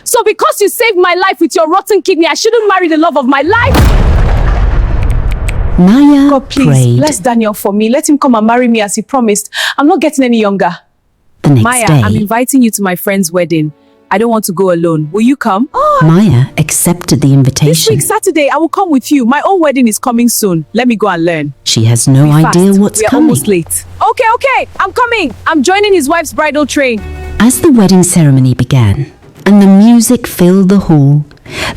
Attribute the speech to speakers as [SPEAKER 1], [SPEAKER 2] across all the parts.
[SPEAKER 1] So because you saved my life with your rotten kidney, I shouldn't marry the love of my life?
[SPEAKER 2] Maya
[SPEAKER 1] God, please,
[SPEAKER 2] prayed.
[SPEAKER 1] bless Daniel for me. Let him come and marry me as he promised. I'm not getting any younger.
[SPEAKER 2] The next
[SPEAKER 1] Maya,
[SPEAKER 2] day,
[SPEAKER 1] I'm inviting you to my friend's wedding. I don't want to go alone. Will you come?
[SPEAKER 2] Maya accepted the
[SPEAKER 1] This
[SPEAKER 2] invitation.
[SPEAKER 1] week, Saturday, I will come with you. My own wedding is coming soon. Let me go and learn.
[SPEAKER 2] She has no idea
[SPEAKER 1] Fast.
[SPEAKER 2] what's
[SPEAKER 1] We are
[SPEAKER 2] coming.
[SPEAKER 1] almost late. Okay, I'm coming. I'm joining his wife's bridal train.
[SPEAKER 2] As the wedding ceremony began and the music filled the hall,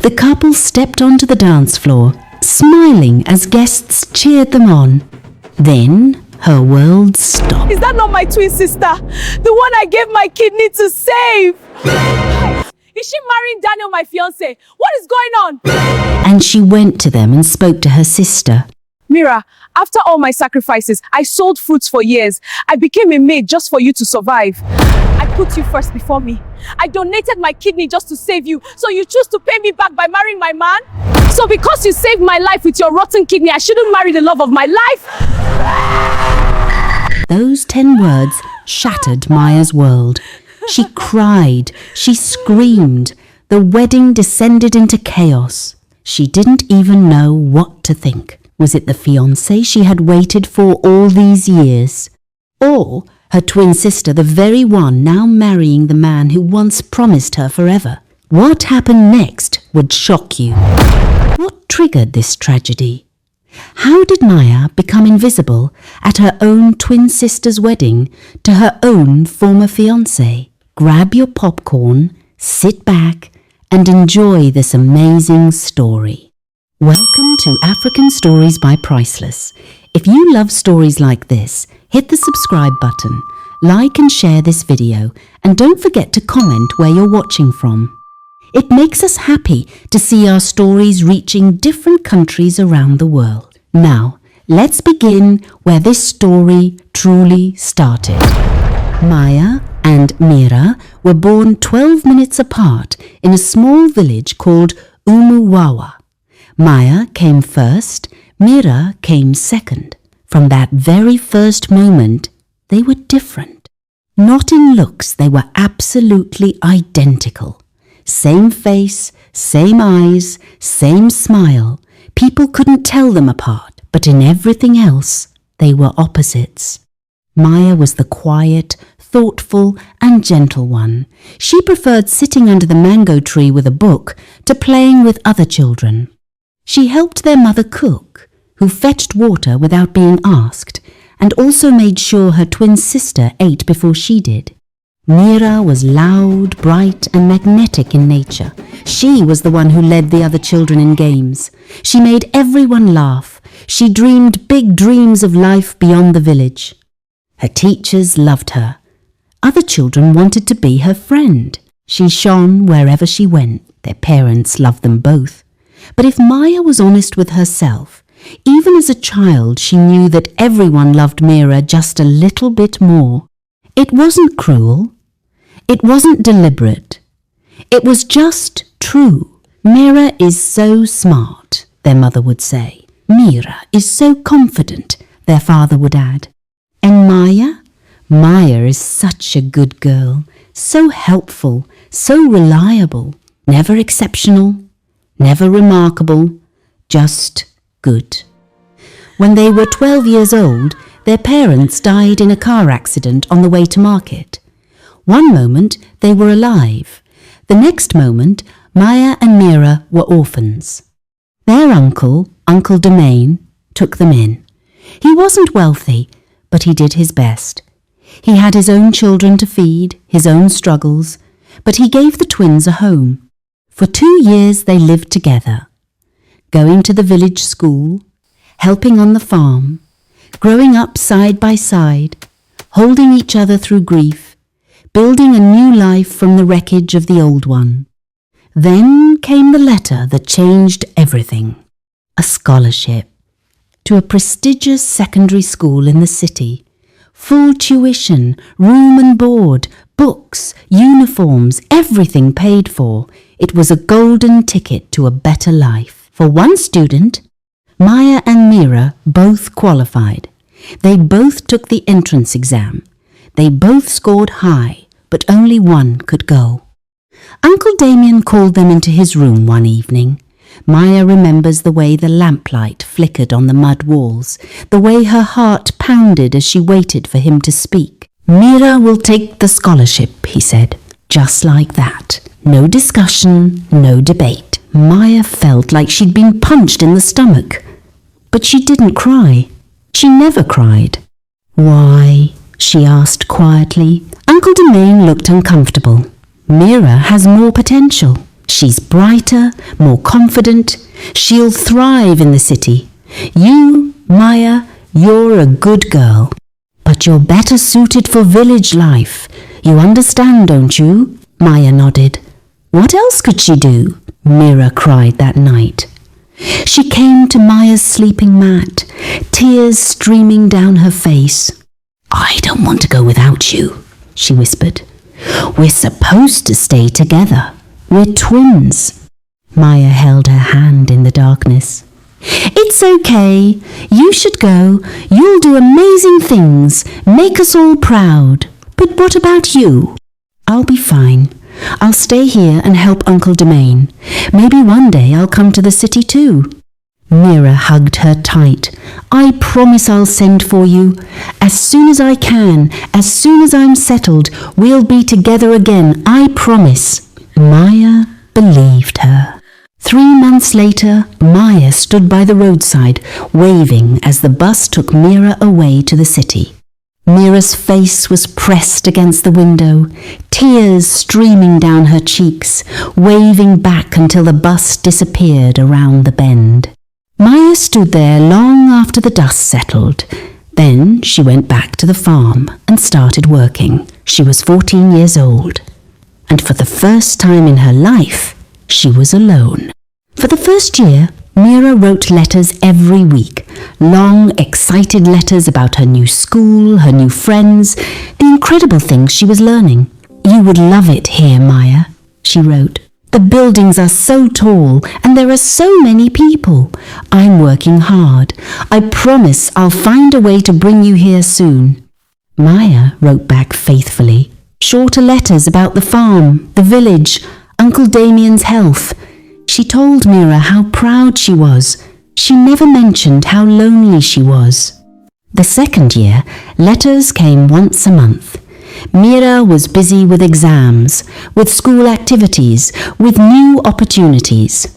[SPEAKER 2] the couple stepped onto the dance floor, smiling as guests cheered them on. Then her world stopped.
[SPEAKER 1] Is that not my twin sister? The one I gave my kidney to save? Is she marrying Daniel, my fiancé? What is going on?
[SPEAKER 2] And she went to them and spoke to her sister.
[SPEAKER 1] Mira, after all my sacrifices, I sold fruits for years. I became a maid just for you to survive. I put you first before me. I donated my kidney just to save you, so you choose to pay me back by marrying my man? So because you saved my life with your rotten kidney, I shouldn't marry the love of my life?
[SPEAKER 2] Those 10 words shattered Maya's world. She cried, she screamed. The wedding descended into chaos. She didn't even know what to think. Was it the fiancé she had waited for all these years? Or her twin sister, the very one now marrying the man who once promised her forever? What happened next would shock you. What triggered this tragedy? How did Maya become invisible at her own twin sister's wedding to her own former fiancé? Grab your popcorn, sit back, and enjoy this amazing story. Welcome to African Stories by Priceless. If you love stories like this, hit the subscribe button, like and share this video, and don't forget to comment where you're watching from. It makes us happy to see our stories reaching different countries around the world. Now, let's begin where this story truly started. Maya and Mira were born 12 minutes apart in a small village called Umuwawa. Maya came first, Mira came second. From that very first moment, they were different. Not in looks, they were absolutely identical. Same face, same eyes, same smile. People couldn't tell them apart, but in everything else, they were opposites. Maya was the quiet, thoughtful and gentle one. She preferred sitting under the mango tree with a book to playing with other children. She helped their mother cook, who fetched water without being asked, and also made sure her twin sister ate before she did. Mira was loud, bright and magnetic in nature. She was the one who led the other children in games. She made everyone laugh. She dreamed big dreams of life beyond the village. Her teachers loved her. Other children wanted to be her friend. She shone wherever she went. Their parents loved them both. But if Maya was honest with herself, even as a child she knew that everyone loved Mira just a little bit more. It wasn't cruel. It wasn't deliberate. It was just true. Mira is so smart, their mother would say. Mira is so confident, their father would add. And Maya? Maya is such a good girl, so helpful, so reliable, never exceptional, never remarkable, just good. When they were 12 years old, their parents died in a car accident on the way to market. One moment they were alive. The next moment, Maya and Mira were orphans. Their uncle, Uncle Domain, took them in. He wasn't wealthy, but he did his best. He had his own children to feed, his own struggles, but he gave the twins a home. For 2 years they lived together, going to the village school, helping on the farm, growing up side by side, holding each other through grief, building a new life from the wreckage of the old one. Then came the letter that changed everything. A scholarship to a prestigious secondary school in the city. Full tuition, room and board, books, uniforms, everything paid for. It was a golden ticket to a better life. For one student, Maya and Mira both qualified. They both took the entrance exam. They both scored high, but only one could go. Uncle Damien called them into his room one evening. Maya remembers the way the lamplight flickered on the mud walls, the way her heart pounded as she waited for him to speak. "Mira will take the scholarship," he said. Just like that. No discussion, no debate. Maya felt like she'd been punched in the stomach. But she didn't cry. She never cried. "Why?" she asked quietly. Uncle Domain looked uncomfortable. "Mira has more potential. She's brighter, more confident. She'll thrive in the city. You, Maya, you're a good girl. But you're better suited for village life. You understand, don't you?" Maya nodded. What else could she do? Mira cried that night. She came to Maya's sleeping mat, tears streaming down her face. "I don't want to go without you," she whispered. "We're supposed to stay together. We're twins." Maya held her hand in the darkness. "It's okay. You should go. You'll do amazing things. Make us all proud. But what about you?" "I'll be fine. I'll stay here and help Uncle Domain. Maybe one day I'll come to the city too." Mira hugged her tight. "I promise I'll send for you. As soon as I can, as soon as I'm settled, we'll be together again, I promise." Maya believed her. 3 months later, Maya stood by the roadside, waving as the bus took Mira away to the city. Mira's face was pressed against the window, tears streaming down her cheeks, waving back until the bus disappeared around the bend. Maya stood there long after the dust settled. Then she went back to the farm and started working. She was 14 years old, and for the first time in her life, she was alone. For the first year, Mira wrote letters every week, long, excited letters about her new school, her new friends, the incredible things she was learning. "You would love it here, Maya," she wrote. "The buildings are so tall and there are so many people. I'm working hard. I promise I'll find a way to bring you here soon." Maya wrote back faithfully, shorter letters about the farm, the village, Uncle Damien's health. She told Mira how proud she was. She never mentioned how lonely she was. The second year, letters came once a month. Mira was busy with exams, with school activities, with new opportunities.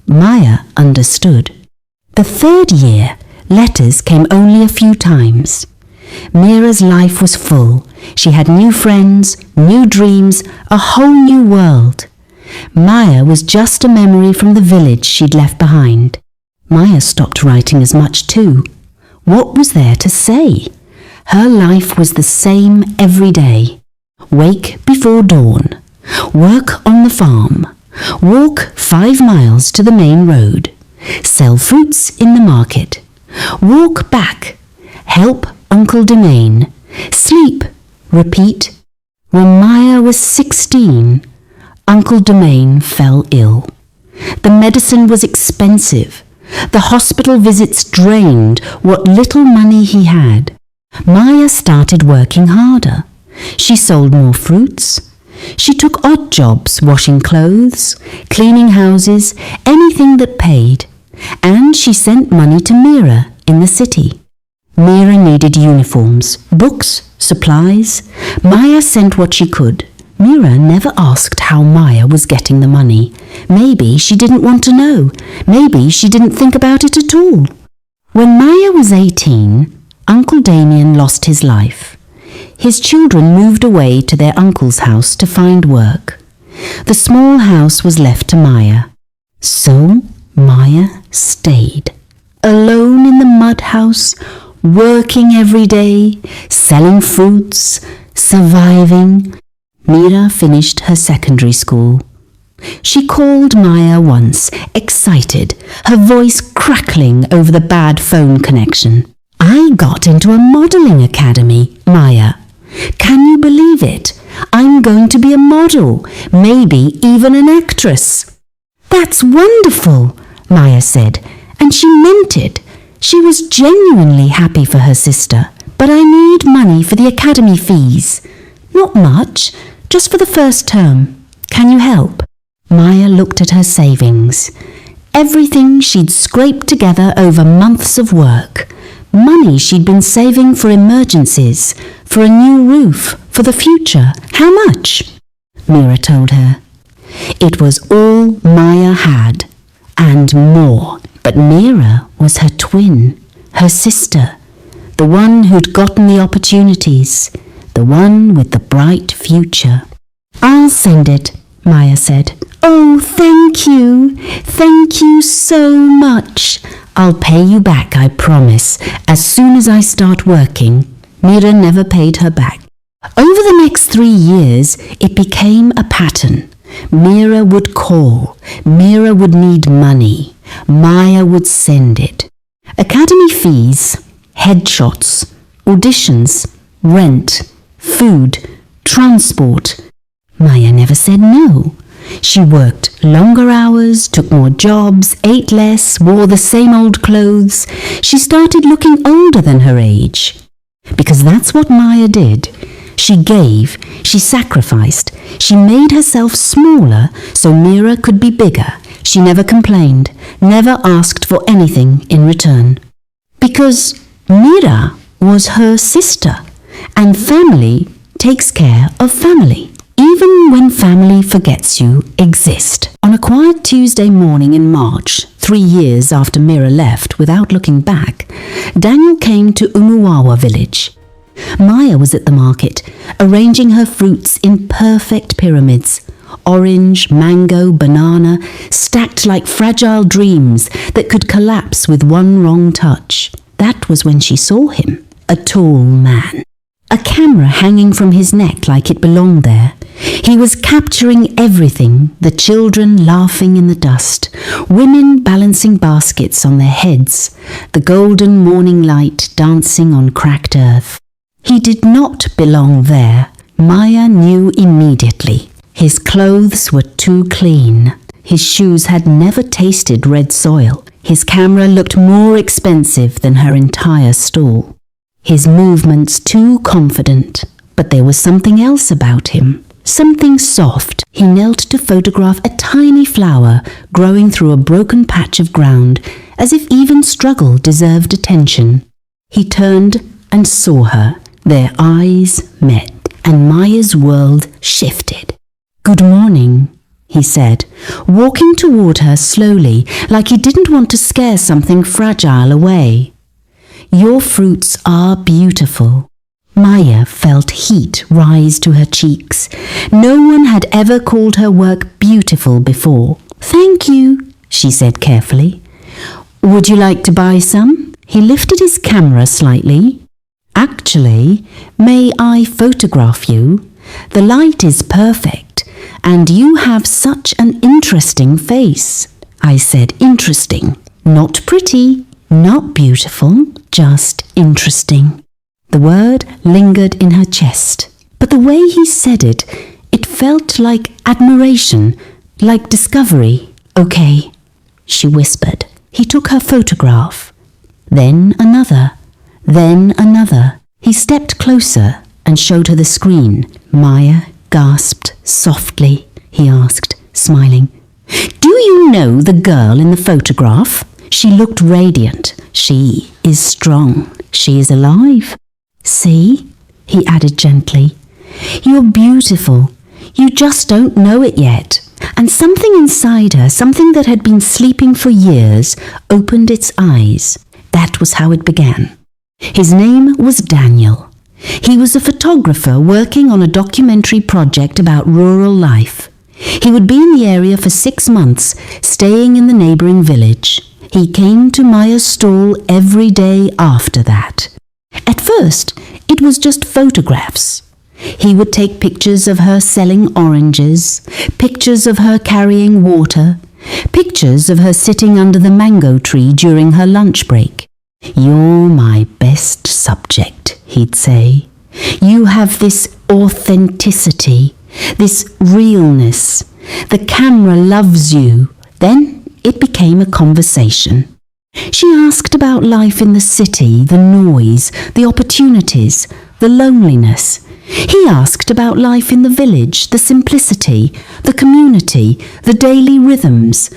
[SPEAKER 2] Maya understood. The third year, letters came only a few times. Mira's life was full. She had new friends, new dreams, a whole new world. Maya was just a memory from the village she'd left behind. Maya stopped writing as much too. What was there to say? Her life was the same every day. Wake before dawn. Work on the farm. Walk 5 miles to the main road. Sell fruits in the market. Walk back. Help Uncle Domain. Sleep. Repeat. When Maya was 16, Uncle Domain fell ill. The medicine was expensive. The hospital visits drained what little money he had. Maya started working harder. She sold more fruits. She took odd jobs, washing clothes, cleaning houses, anything that paid. And she sent money to Mira in the city. Mira needed uniforms, books, supplies. Maya sent what she could. Mira never asked how Maya was getting the money. Maybe she didn't want to know. Maybe she didn't think about it at all. When Maya was 18, Uncle Damien lost his life. His children moved away to their uncle's house to find work. The small house was left to Maya. So Maya stayed. Alone in the mud house, working every day, selling fruits, surviving. Mira finished her secondary school. She called Maya once, excited, her voice crackling over the bad phone connection. "I got into a modelling academy, Maya. Can you believe it? I'm going to be a model, maybe even an actress." "That's wonderful," Maya said, and she meant it. She was genuinely happy for her sister. "But I need money for the academy fees." "Not much, just for the first term." Can you help?" Maya looked at her savings. Everything she'd scraped together over months of work. Money she'd been saving for emergencies, for a new roof, for the future. How much? Mira told her. It was all Maya had, and more. But Mira was her twin, her sister, the one who'd gotten the opportunities, the one with the bright future. "I'll send it," Maya said. "Oh, thank you. Thank you so much. I'll pay you back, I promise, as soon as I start working." Mira never paid her back. Over the next 3 years, it became a pattern. Mira would call. Mira would need money. Maya would send it. Academy fees, headshots, auditions, rent, food, transport. Maya never said no. She worked longer hours, took more jobs, ate less, wore the same old clothes. She started looking older than her age. Because that's what Maya did. She gave, she sacrificed, she made herself smaller so Mira could be bigger. She never complained, never asked for anything in return. Because Mira was her sister, and family takes care of family. Even when family forgets you exist. On a quiet Tuesday morning in March, 3 years after Mira left without looking back, Daniel came to Umuwawa village. Maya was at the market, arranging her fruits in perfect pyramids. Orange, mango, banana, stacked like fragile dreams that could collapse with one wrong touch. That was when she saw him, a tall man. A camera hanging from his neck like it belonged there. He was capturing everything, the children laughing in the dust, women balancing baskets on their heads, the golden morning light dancing on cracked earth. He did not belong there. Maya knew immediately. His clothes were too clean. His shoes had never tasted red soil. His camera looked more expensive than her entire stall. His movements too confident. But there was something else about him. Something soft. He knelt to photograph a tiny flower growing through a broken patch of ground, as if even struggle deserved attention. He turned and saw her. Their eyes met, and Maya's world shifted. "Good morning," he said, walking toward her slowly, like he didn't want to scare something fragile away. "Your fruits are beautiful." Maya felt heat rise to her cheeks. No one had ever called her work beautiful before. "Thank you," she said carefully. "Would you like to buy some?" He lifted his camera slightly. "Actually, may I photograph you? The light is perfect, and you have such an interesting face." I said interesting, not pretty, not beautiful, just interesting. The word lingered in her chest, but the way he said it, it felt like admiration, like discovery. "Okay," she whispered. He took her photograph. Then another. Then another. He stepped closer and showed her the screen. Maya gasped softly. He asked, smiling, "Do you know the girl in the photograph?" She looked radiant. "She is strong. She is alive. See?" he added gently. "You're beautiful. You just don't know it yet." And something inside her, something that had been sleeping for years, opened its eyes. That was how it began. His name was Daniel. He was a photographer working on a documentary project about rural life. He would be in the area for 6 months, staying in the neighboring village. He came to Maya's stall every day after that. At first, it was just photographs. He would take pictures of her selling oranges, pictures of her carrying water, pictures of her sitting under the mango tree during her lunch break. "You're my best subject," he'd say. "You have this authenticity, this realness. The camera loves you." Then it became a conversation. She asked about life in the city, the noise, the opportunities, the loneliness. He asked about life in the village, the simplicity, the community, the daily rhythms.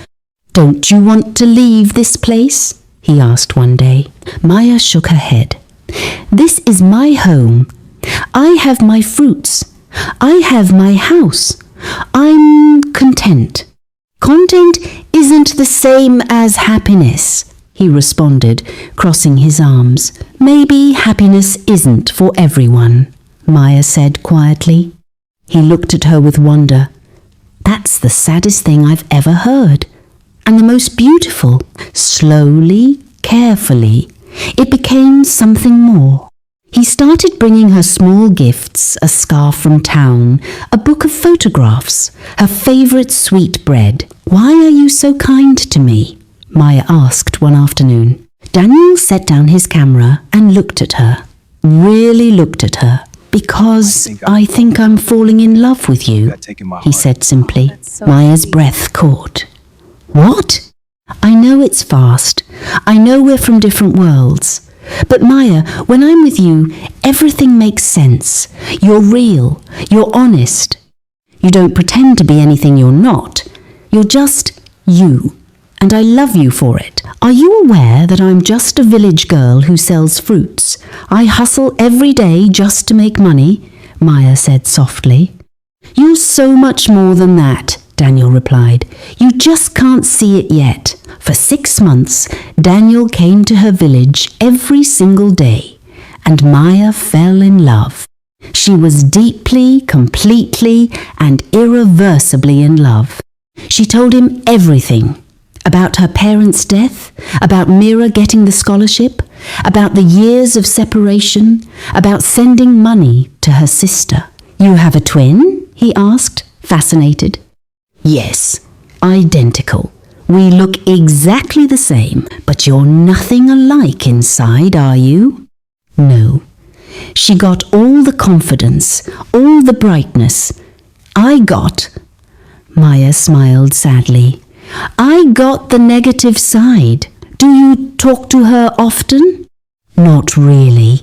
[SPEAKER 2] "Don't you want to leave this place?" he asked one day. Maya shook her head. "This is my home. I have my fruits. I have my house. I'm content." "Content isn't the same as happiness," he responded, crossing his arms. "Maybe happiness isn't for everyone," Maya said quietly. He looked at her with wonder. "That's the saddest thing I've ever heard. And the most beautiful." Slowly, carefully, it became something more. He started bringing her small gifts, a scarf from town, a book of photographs, her favourite sweet bread. "Why are you so kind to me?" Maya asked one afternoon. Daniel set down his camera and looked at her, really looked at her. "Because I think I'm falling in love with you," he said simply. Maya's breath caught. "What?" "I know it's fast. I know we're from different worlds. But Maya, when I'm with you, everything makes sense. You're real. You're honest. You don't pretend to be anything you're not. You're just you. And I love you for it. Are you aware that I'm just a village girl who sells fruits? I hustle every day just to make money," Maya said softly. "You're so much more than that," Daniel replied. "You just can't see it yet." For 6 months, Daniel came to her village every single day, and Maya fell in love. She was deeply, completely, and irreversibly in love. She told him everything. About her parents' death, about Mira getting the scholarship, about the years of separation, about sending money to her sister. "You have a twin?" he asked, fascinated. "Yes, identical. We look exactly the same, but you're nothing alike inside, are you?" "No." She got all the confidence, all the brightness. Maya smiled sadly. "I got the negative side. Do you talk to her often?" "Not really.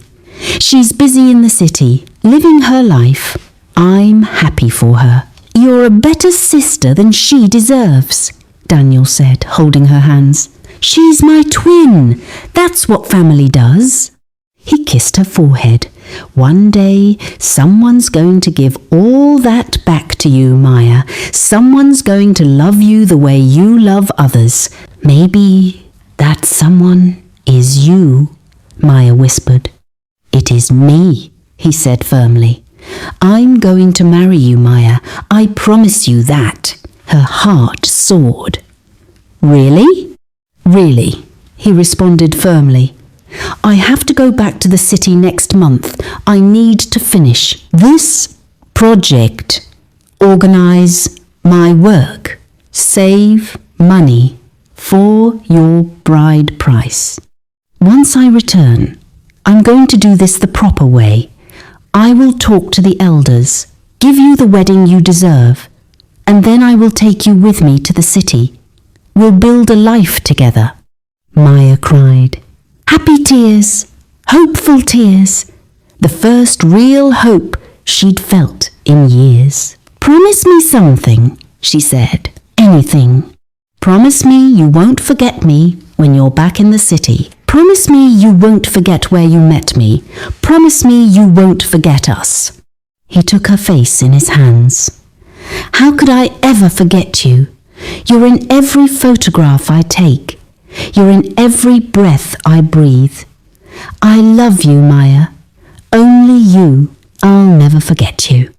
[SPEAKER 2] She's busy in the city, living her life. I'm happy for her." "You're a better sister than she deserves," Daniel said, holding her hands. "She's my twin. That's what family does." He kissed her forehead. "One day, someone's going to give all that back to you, Maya. Someone's going to love you the way you love others. Maybe that someone is you," Maya whispered. "It is me," he said firmly. "I'm going to marry you, Maya. I promise you that." Her heart soared. "Really?" "Really," he responded firmly. "I have to go back to the city next month. I need to finish this project, organize my work, save money for your bride price. Once I return, I'm going to do this the proper way. I will talk to the elders, give you the wedding you deserve, and then I will take you with me to the city. We'll build a life together." Maya cried. Happy tears, hopeful tears, the first real hope she'd felt in years. "Promise me something," she said. "Anything. Promise me you won't forget me when you're back in the city. Promise me you won't forget where you met me. Promise me you won't forget us." He took her face in his hands. "How could I ever forget you? You're in every photograph I take. You're in every breath I breathe. I love you, Maya. Only you. I'll never forget you."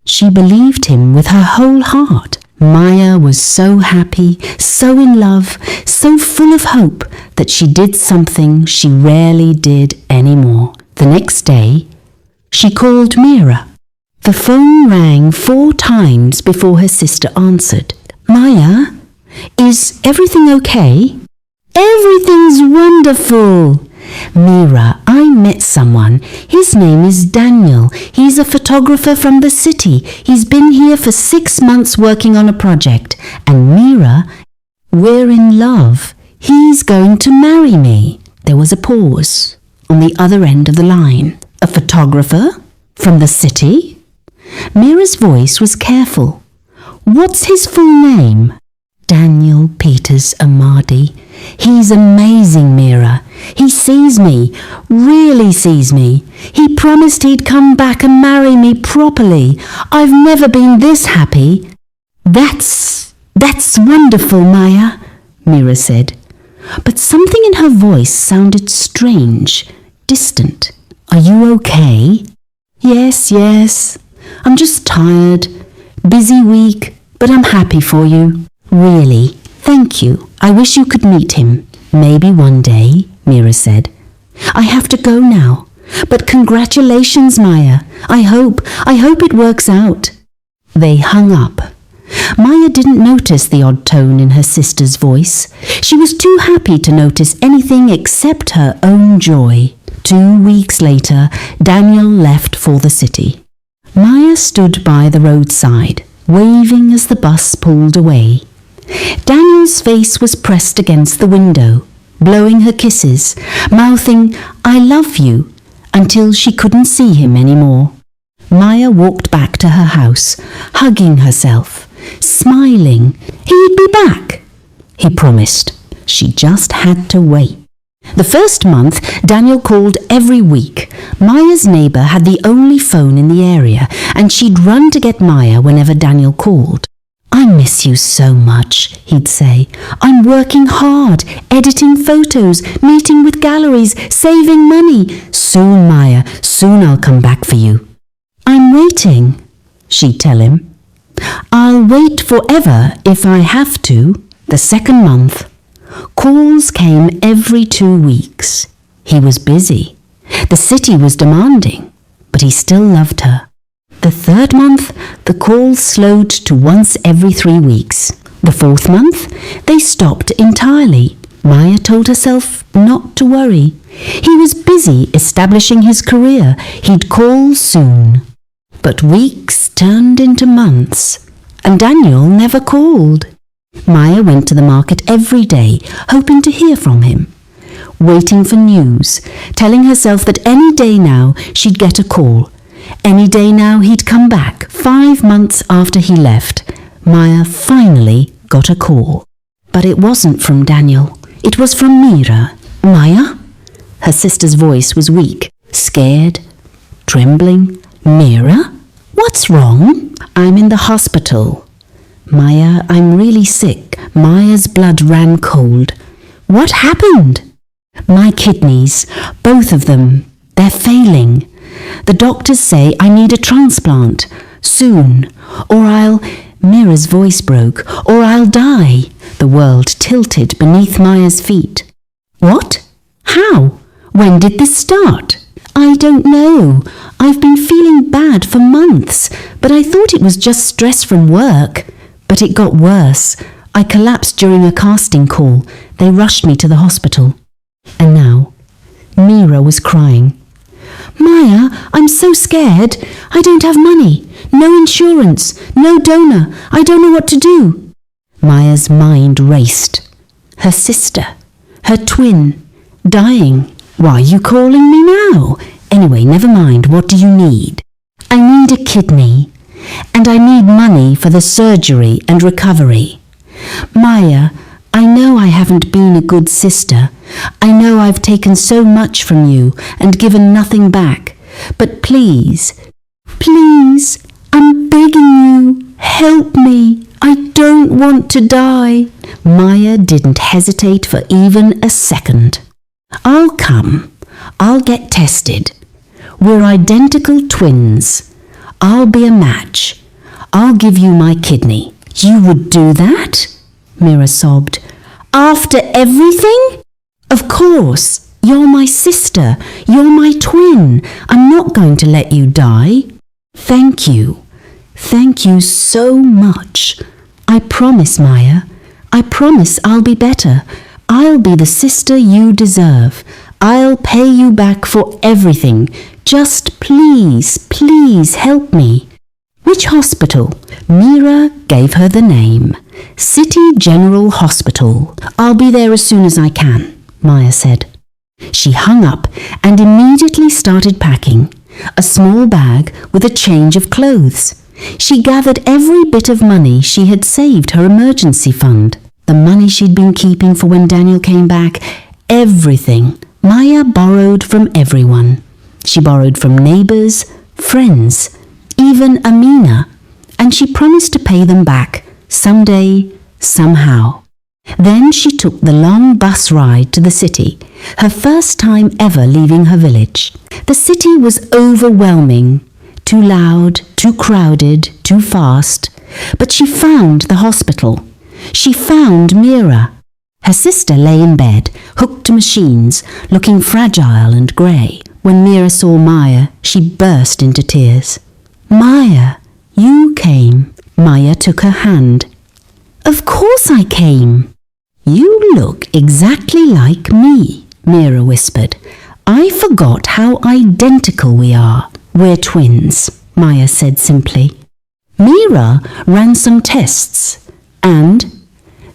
[SPEAKER 2] She believed him with her whole heart. Maya was so happy, so in love, so full of hope that she did something she rarely did anymore. The next day, she called Mira. The phone rang 4 times before her sister answered. "Maya, is everything okay?" "Everything's wonderful." "Mira, I met someone. His name is Daniel. He's a photographer from the city. He's been here for 6 months working on a project. And Mira, we're in love. He's going to marry me." There was a pause on the other end of the line. "A photographer? From the city? Mira's voice was careful. What's his full name? Daniel Peters Amadi. He's amazing, Mira. He sees me, really sees me. He promised he'd come back and marry me properly. I've never been this happy. That's wonderful, Maya, Mira said. But something in her voice sounded strange, distant. Are you okay? Yes. I'm just tired. Busy week, but I'm happy for you. Really, thank you. I wish you could meet him. Maybe one day, Mira said. I have to go now. But congratulations, Maya. I hope it works out. They hung up. Maya didn't notice the odd tone in her sister's voice. She was too happy to notice anything except her own joy. 2 weeks later, Daniel left for the city. Maya stood by the roadside, waving as the bus pulled away. Daniel's face was pressed against the window, blowing her kisses, mouthing, "I love you," until she couldn't see him anymore. Maya walked back to her house, hugging herself, smiling. He'd be back, he promised. She just had to wait. The first month, Daniel called every week. Maya's neighbour had the only phone in the area, and she'd run to get Maya whenever Daniel called. I miss you so much, he'd say. I'm working hard, editing photos, meeting with galleries, saving money. Soon, Maya, soon I'll come back for you. I'm waiting, she'd tell him. I'll wait forever if I have to. The second month, calls came every 2 weeks. He was busy. The city was demanding, but he still loved her. The third month, the calls slowed to once every 3 weeks. The fourth month, they stopped entirely. Maya told herself not to worry. He was busy establishing his career. He'd call soon. But weeks turned into months, and Daniel never called. Maya went to the market every day, hoping to hear from him, waiting for news, telling herself that any day now she'd get a call. Any day now he'd come back. 5 months after he left, Maya finally got a call. But it wasn't from Daniel. It was from Mira. Maya? Her sister's voice was weak, scared, trembling. Mira? What's wrong? I'm in the hospital. Maya, I'm really sick. Maya's blood ran cold. What happened? My kidneys, both of them, they're failing. The doctors say I need a transplant, soon, or Mira's voice broke, or I'll die. The world tilted beneath Maya's feet. What? How? When did this start? I don't know. I've been feeling bad for months, but I thought it was just stress from work. But it got worse. I collapsed during a casting call. They rushed me to the hospital. And now, Mira was crying. Maya, I'm so scared. I don't have money. No insurance. No donor. I don't know what to do. Maya's mind raced. Her sister, her twin, dying. Why are you calling me now? Anyway, never mind. What do you need? I need a kidney. And I need money for the surgery and recovery. Maya, I know I haven't been a good sister. I know I've taken so much from you and given nothing back. But please, please, I'm begging you, help me. I don't want to die. Maya didn't hesitate for even a second. I'll come. I'll get tested. We're identical twins. I'll be a match. I'll give you my kidney. You would do that? Mira sobbed. After everything? Of course. You're my sister. You're my twin. I'm not going to let you die. Thank you. Thank you so much. I promise, Maya. I promise I'll be better. I'll be the sister you deserve. I'll pay you back for everything. Just please, please help me. Which hospital? Mira gave her the name. City General Hospital. I'll be there as soon as I can, Maya said. She hung up and immediately started packing. a small bag with a change of clothes. She gathered every bit of money she had saved her emergency fund. The money she'd been keeping for when Daniel came back. Everything. Maya borrowed from everyone. She borrowed from neighbours, friends, even Amina, and she promised to pay them back someday, somehow. Then she took the long bus ride to the city, her first time ever leaving her village. The city was overwhelming, too loud, too crowded, too fast. But she found the hospital. She found Mira. Her sister lay in bed, hooked to machines, looking fragile and grey. When Mira saw Maya, she burst into tears. "Maya, you came." Maya took her hand. "Of course I came." "You look exactly like me," Mira whispered. "I forgot how identical we are." "We're twins," Maya said simply. Mira ran some tests, and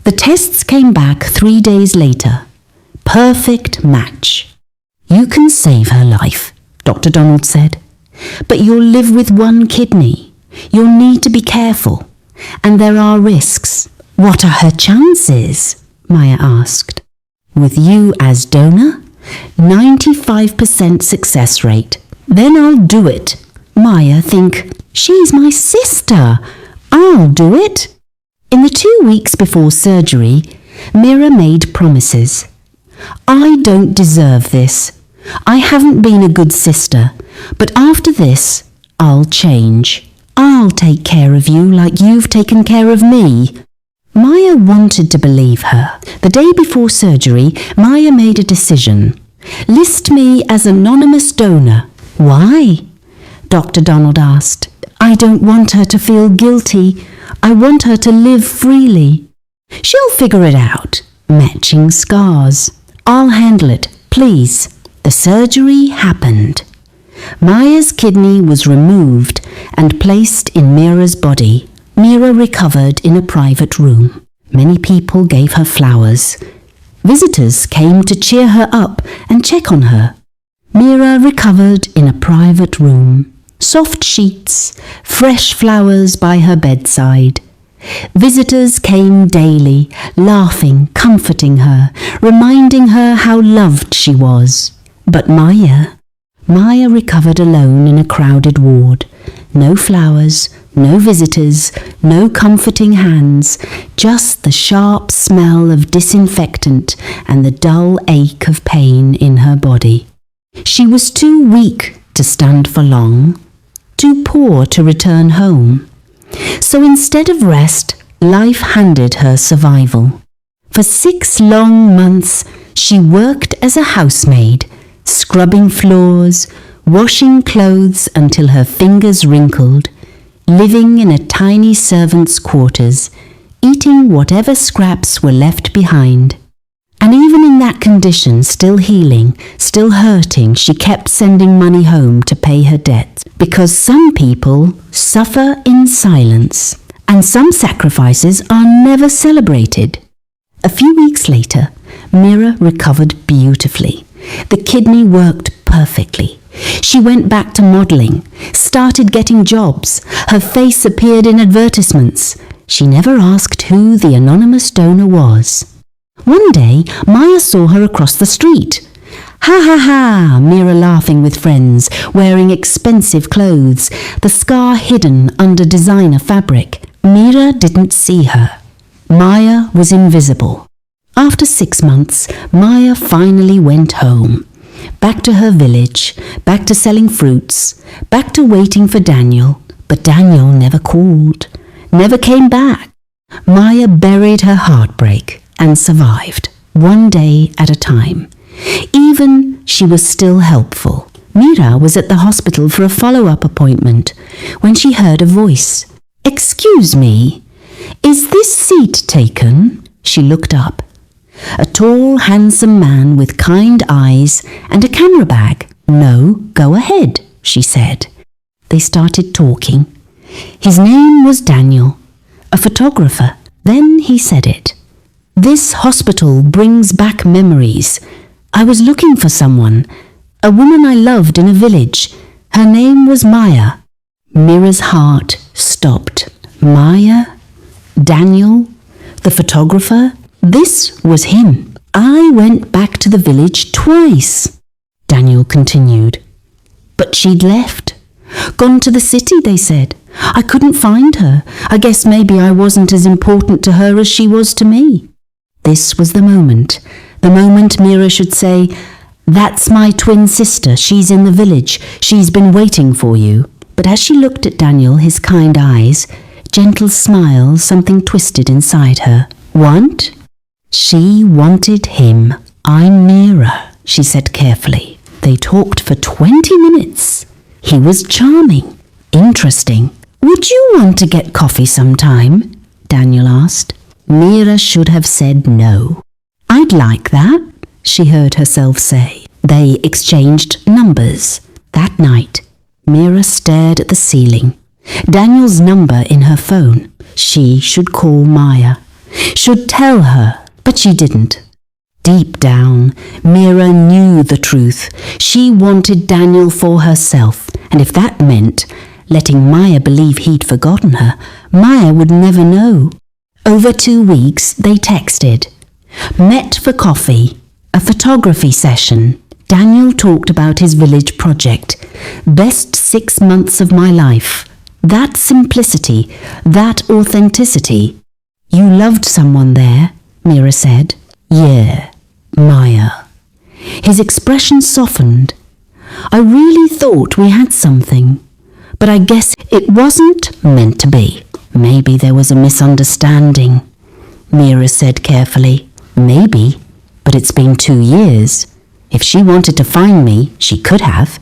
[SPEAKER 2] the tests came back 3 days later. Perfect match. "You can save her life," Dr. Donald said. "But you'll live with one kidney. You'll need to be careful. And there are risks." "What are her chances?" Maya asked. "With you as donor, 95% success rate." "Then I'll do it." Maya think, "She's my sister. I'll do it." In the 2 weeks before surgery, Mira made promises. "I don't deserve this. I haven't been a good sister, but after this, I'll change. I'll take care of you like you've taken care of me." Maya wanted to believe her. The day before surgery, Maya made a decision. "List me as anonymous donor." "Why?" Dr. Donald asked. "I don't want her to feel guilty. I want her to live freely." "She'll figure it out. Matching scars. I'll handle it, please." The surgery happened. Maya's kidney was removed and placed in Mira's body. Mira recovered in a private room. Many people gave her flowers. Visitors came to cheer her up and check on her. Mira recovered in a private room. Soft sheets, fresh flowers by her bedside. Visitors came daily, laughing, comforting her, reminding her how loved she was. But Maya recovered alone in a crowded ward. No flowers, no visitors, no comforting hands, just the sharp smell of disinfectant and the dull ache of pain in her body. She was too weak to stand for long, too poor to return home. So instead of rest, life handed her survival. For 6 long months, she worked as a housemaid, scrubbing floors, washing clothes until her fingers wrinkled, living in a tiny servant's quarters, eating whatever scraps were left behind. And even in that condition, still healing, still hurting, she kept sending money home to pay her debts. Because some people suffer in silence, and some sacrifices are never celebrated. A few weeks later, Mira recovered beautifully. The kidney worked perfectly. She went back to modelling, started getting jobs. Her face appeared in advertisements. She never asked who the anonymous donor was. One day, Maya saw her across the street. "Ha ha ha," Mira laughing with friends, wearing expensive clothes, the scar hidden under designer fabric. Mira didn't see her. Maya was invisible. After 6 months, Maya finally went home. Back to her village, back to selling fruits, back to waiting for Daniel. But Daniel never called, never came back. Maya buried her heartbreak and survived, one day at a time. Even she was still helpful. Mira was at the hospital for a follow-up appointment when she heard a voice. "Excuse me, is this seat taken?" She looked up. A tall, handsome man with kind eyes and a camera bag. "No, go ahead," she said. They started talking. His name was Daniel, a photographer. Then he said it. "This hospital brings back memories. I was looking for someone, a woman I loved in a village, Her name was Maya. Mira's heart stopped. Maya? Daniel? The photographer? This was him. I went back to the village twice, Daniel continued. But she'd left. Gone to the city, they said. I couldn't find her. I guess maybe I wasn't as important to her as she was to me. This was the moment Mira should say, "That's my twin sister. She's in the village. She's been waiting for you." But as she looked at Daniel, his kind eyes, gentle smile, something twisted inside her. Want? She wanted him. "I'm Mira," she said carefully. They talked for 20 minutes. He was charming, interesting. "Would you want to get coffee sometime?" Daniel asked. Mira should have said no. "I'd like that," she heard herself say. They exchanged numbers. That night, Mira stared at the ceiling. Daniel's number in her phone. She should call Maya. Should tell her, but she didn't. Deep down, Mira knew the truth. She wanted Daniel for herself, and if that meant letting Maya believe he'd forgotten her, Maya would never know. Over 2 weeks, they texted. Met for coffee, a photography session. Daniel talked about his village project. Best 6 months of my life. That simplicity, that authenticity. "You loved someone there," Mira said. "Yeah, Maya." His expression softened. "I really thought we had something, but I guess it wasn't meant to be. Maybe there was a misunderstanding," Mira said carefully. "Maybe, but it's been 2 years. If she wanted to find me, she could have."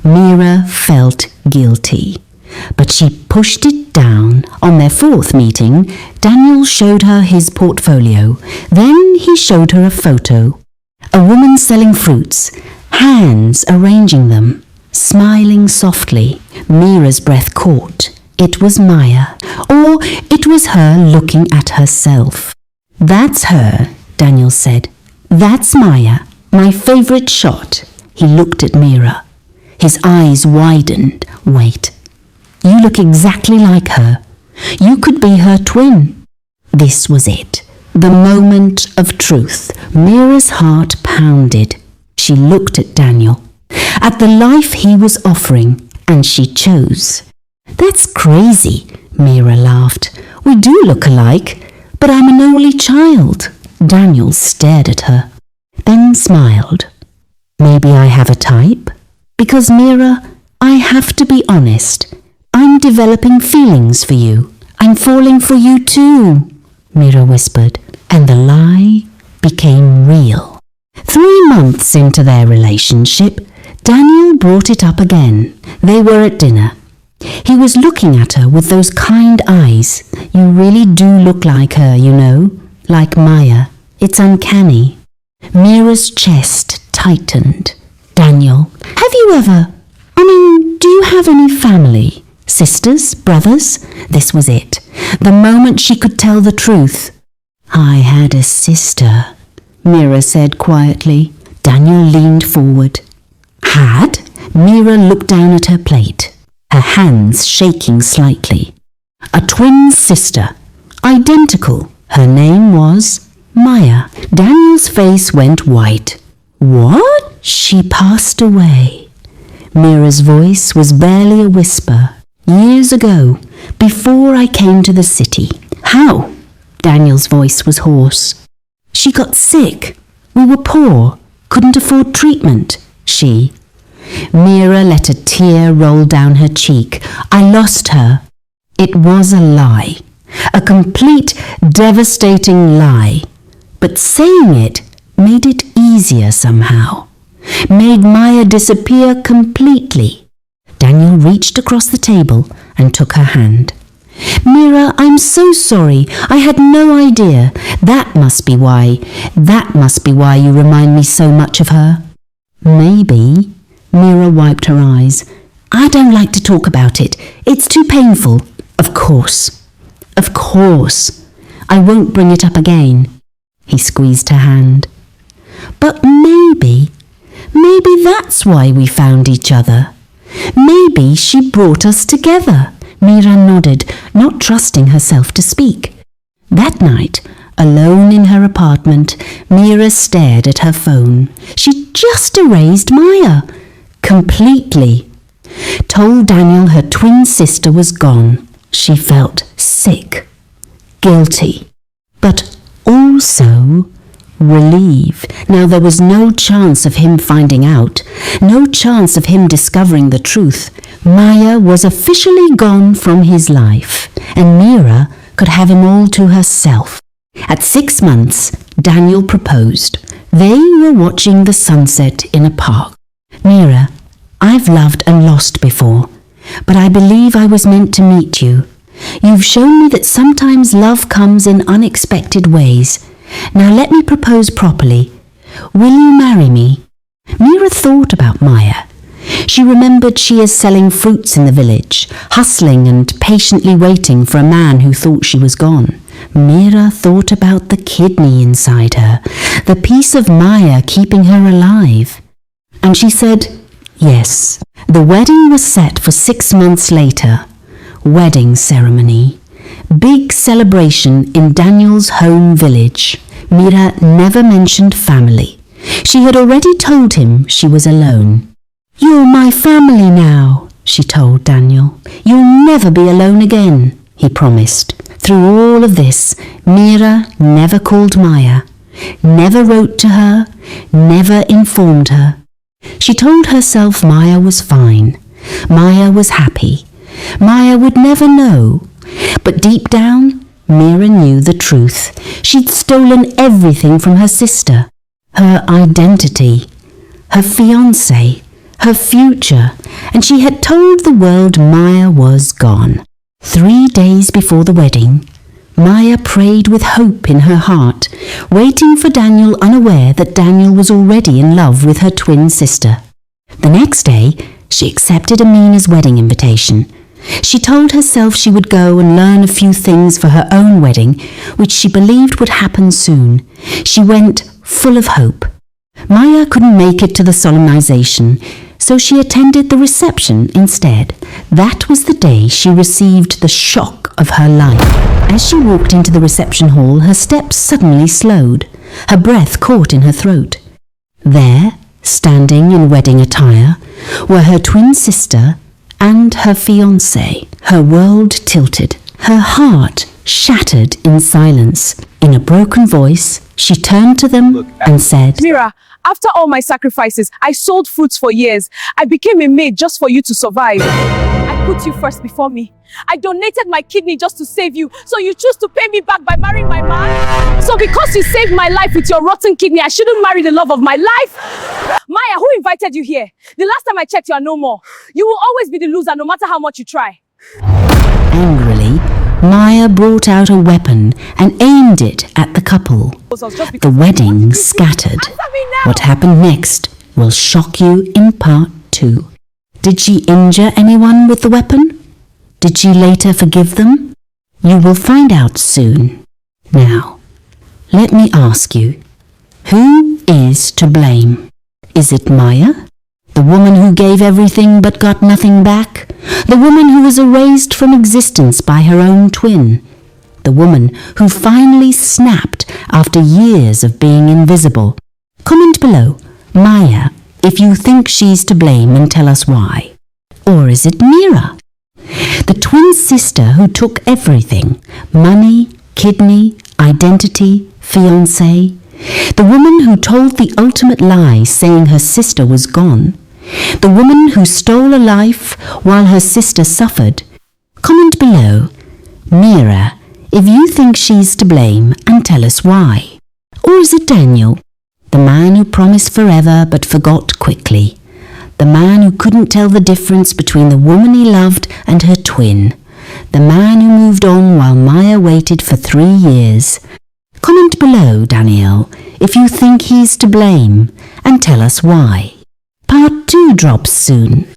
[SPEAKER 2] Mira felt guilty, but she pushed it down. On their 4th meeting, Daniel showed her his portfolio. Then he showed her a photo. A woman selling fruits, hands arranging them, smiling softly. Mira's breath caught. It was Maya, or it was her looking at herself. "That's her," Daniel said. "That's Maya, my favorite shot." He looked at Mira. His eyes widened. "Wait. You look exactly like her. You could be her twin." This was it. The moment of truth. Mira's heart pounded. She looked at Daniel, at the life he was offering, and she chose. "That's crazy," Mira laughed. "We do look alike, but I'm an only child." Daniel stared at her, then smiled. "Maybe I have a type? Because, Mira, I have to be honest. I'm developing feelings for you. I'm falling for you too," Mira whispered, and the lie became real. 3 months into their relationship, Daniel brought it up again. They were at dinner. He was looking at her with those kind eyes. "You really do look like her, you know, like Maya. It's uncanny." Mira's chest tightened. "Daniel, have you ever... do you have any family? Sisters? Brothers?" This was it. The moment she could tell the truth. "I had a sister," Mira said quietly. Daniel leaned forward. "Had?" Mira looked down at her plate, her hands shaking slightly. "A twin sister. Identical. Her name was Maya." Daniel's face went white. "What?" "She passed away." Mira's voice was barely a whisper. "Years ago, before I came to the city." "How?" Daniel's voice was hoarse. "She got sick. We were poor, couldn't afford treatment." She. Mira let a tear roll down her cheek. "I lost her." It was a lie. A complete, devastating lie. But saying it made it easier somehow. Made Maya disappear completely. Daniel reached across the table and took her hand. "Mira, I'm so sorry. I had no idea. That must be why you remind me so much of her." "Maybe." Mira wiped her eyes. "I don't like to talk about it. It's too painful." Of course. I won't bring it up again." He squeezed her hand. "But maybe that's why we found each other. Maybe she brought us together. Mira nodded, not trusting herself to speak. That night, alone in her apartment, Mira stared at her phone. She'd just erased Maya. Completely. Told Daniel her twin sister was gone. She felt sick, guilty, but also relieved. Now there was no chance of him finding out, no chance of him discovering the truth. Maya was officially gone from his life, and Mira could have him all to herself. At 6 months, Daniel proposed. They were watching the sunset in a park. Mira, I've loved and lost before, but I believe I was meant to meet you. You've shown me that sometimes love comes in unexpected ways. Now let me propose properly. Will you marry me? Mira thought about Maya. She remembered she is selling fruits in the village, hustling and patiently waiting for a man who thought she was gone. Mira thought about the kidney inside her, the piece of Maya keeping her alive. And she said, yes. The wedding was set for 6 months later. Wedding ceremony. Big celebration in Daniel's home village. Mira never mentioned family. She had already told him she was alone. You're my family now, she told Daniel. You'll never be alone again, he promised. Through all of this, Mira never called Maya, never wrote to her, never informed her. She told herself Maya was fine. Maya was happy. Maya would never know. But deep down, Mira knew the truth. She'd stolen everything from her sister. Her identity, her fiancé, her future, and she had told the world Maya was gone. 3 days before the wedding, Maya prayed with hope in her heart, waiting for Daniel, unaware that Daniel was already in love with her twin sister. The next day, she accepted Amina's wedding invitation. She told herself she would go and learn a few things for her own wedding, which she believed would happen soon. She went full of hope. Maya couldn't make it to the solemnization, so she attended the reception instead. That was the day she received the shock of her life. As she walked into the reception hall, her steps suddenly slowed. Her breath caught in her throat. There, standing in wedding attire, were her twin sister and her fiancé. Her world tilted, her heart shattered in silence. In a broken voice, she turned to them and said,
[SPEAKER 1] Mira, after all my sacrifices, I sold fruits for years. I became a maid just for you to survive. I put you first before me. I donated my kidney just to save you, so you choose to pay me back by marrying my man? So because you saved my life with your rotten kidney, I shouldn't marry the love of my life? Maya, who invited you here? The last time I checked, you are no more. You will always be the loser no matter how much you try.
[SPEAKER 2] Angrily, Maya brought out a weapon and aimed it at the couple. The wedding scattered. What happened next will shock you in part 2. Did she injure anyone with the weapon? Did she later forgive them? You will find out soon. Now, let me ask you, who is to blame? Is it Maya? The woman who gave everything but got nothing back? The woman who was erased from existence by her own twin? The woman who finally snapped after years of being invisible? Comment below, Maya, if you think she's to blame, and tell us why. Or is it Mira, the twin sister who took everything? Money, kidney, identity, fiancé. The woman who told the ultimate lie, saying her sister was gone. The woman who stole a life while her sister suffered. Comment below, Mira, if you think she's to blame, and tell us why. Or is it Daniel, the man who promised forever but forgot quickly? The man who couldn't tell the difference between the woman he loved and her twin? The man who moved on while Maya waited for 3 years? Comment below, Danielle, if you think he's to blame, and tell us why. Part 2 drops soon.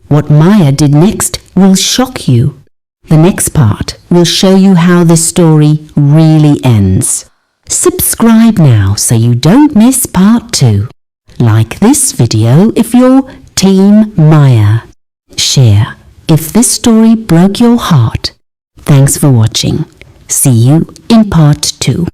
[SPEAKER 2] What Maya did next will shock you. The next part will show you how this story really ends. Subscribe now so you don't miss part 2. Like this video if you're Team Maya. share. If this story broke your heart, thanks for watching. See you in part 2.